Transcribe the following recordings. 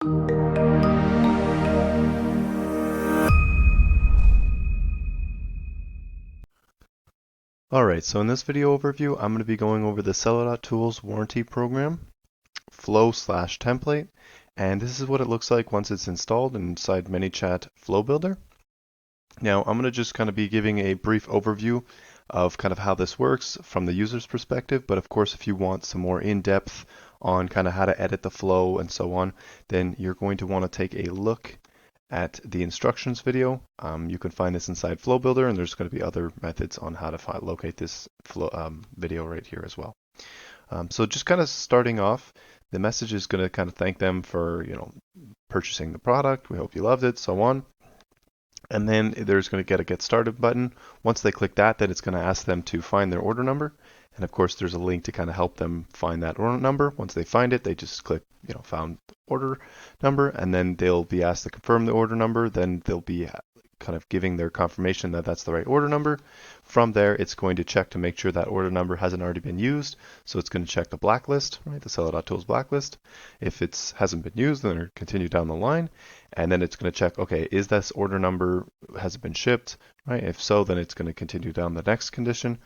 Alright, so in this video overview, I'm going to be going over the Seller.Tools warranty program, flow/template, and this is what it looks like once it's installed inside ManyChat Flow Builder. Now, I'm going to just kind of be giving a brief overview of kind of how this works from the user's perspective, but of course, if you want some more in-depth on kind of how to edit the flow and so on, then you're going to want to take a look at the instructions video. You can find this inside Flow Builder, and there's going to be other methods on how to locate this video right here as well. So just kind of starting off, the message is going to kind of thank them for purchasing the product. We hope you loved it, so on. And then there's going to get a Get Started button. Once they click that, then it's going to ask them to find their order number. And of course, there's a link to kind of help them find that order number. Once they find it, they just click, found order number, and then they'll be asked to confirm the order number. Then they'll be kind of giving their confirmation that that's the right order number. From there, it's going to check to make sure that order number hasn't already been used. So it's going to check the blacklist, right, the Seller.Tools blacklist. If it hasn't been used, then it'll continue down the line. And then it's going to check, okay, is this order number, has it been shipped, right? If so, then it's going to continue down the next condition.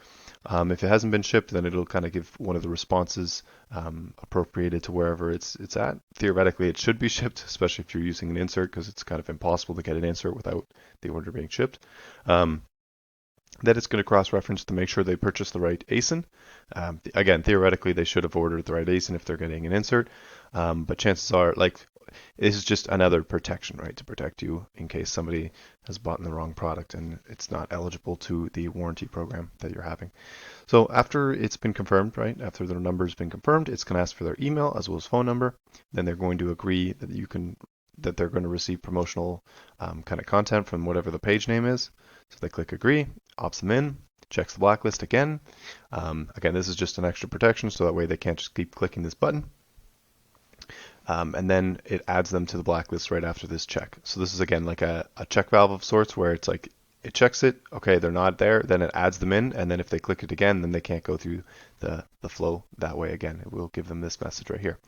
If it hasn't been shipped, then it'll kind of give one of the responses appropriated to wherever it's at. Theoretically, it should be shipped, especially if you're using an insert, because it's kind of impossible to get an insert without the order being shipped. Then it's going to cross-reference to make sure they purchase the right ASIN. Again, theoretically, they should have ordered the right ASIN if they're getting an insert, but chances are, this is just another protection, right, to protect you in case somebody has bought the wrong product and it's not eligible to the warranty program that you're having. So after it's been confirmed, right, after their number's been confirmed, it's going to ask for their email as well as phone number. Then they're going to agree that they're going to receive promotional kind of content from whatever the page name is. So they click agree, opts them in, checks the blacklist again. Again, this is just an extra protection, so that way they can't just keep clicking this button. And then it adds them to the blacklist right after this check. So this is again like a check valve of sorts, where it's like it checks it, okay, they're not there, then it adds them in, and then if they click it again, then they can't go through the flow that way again. It will give them this message right here.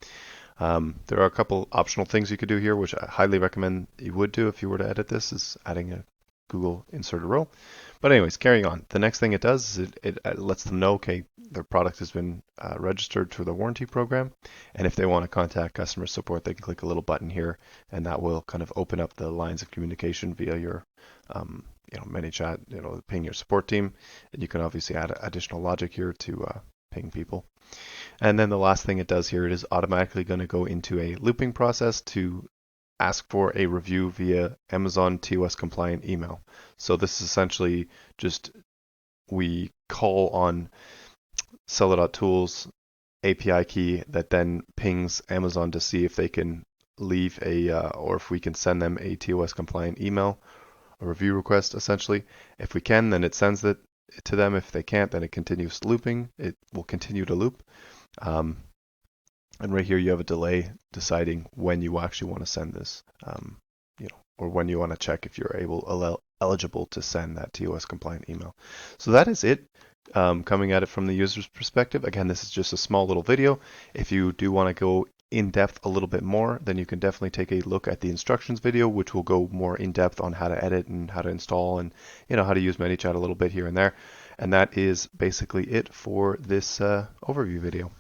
There are a couple optional things you could do here, which I highly recommend you would do if you were to edit this, is adding a Google insert a row. But anyways, carrying on. The next thing it does is it lets them know, okay, their product has been registered to the warranty program. And if they want to contact customer support, they can click a little button here, and that will kind of open up the lines of communication via your ManyChat, ping your support team. And you can obviously add additional logic here to ping people. And then the last thing it does here, it is automatically going to go into a looping process to ask for a review via Amazon TOS compliant email. So this is essentially just, we call on Seller.Tools API key that then pings Amazon to see if they can leave or if we can send them a TOS compliant email, a review request essentially. If we can, then it sends it to them. If they can't, then it continues looping. It will continue to loop. And right here you have a delay deciding when you actually want to send this, or when you want to check if you're eligible to send that TOS compliant email. So that is it, coming at it from the user's perspective. Again, this is just a small little video. If you do want to go in depth a little bit more, then you can definitely take a look at the instructions video, which will go more in depth on how to edit and how to install and how to use ManyChat a little bit here and there. And that is basically it for this overview video.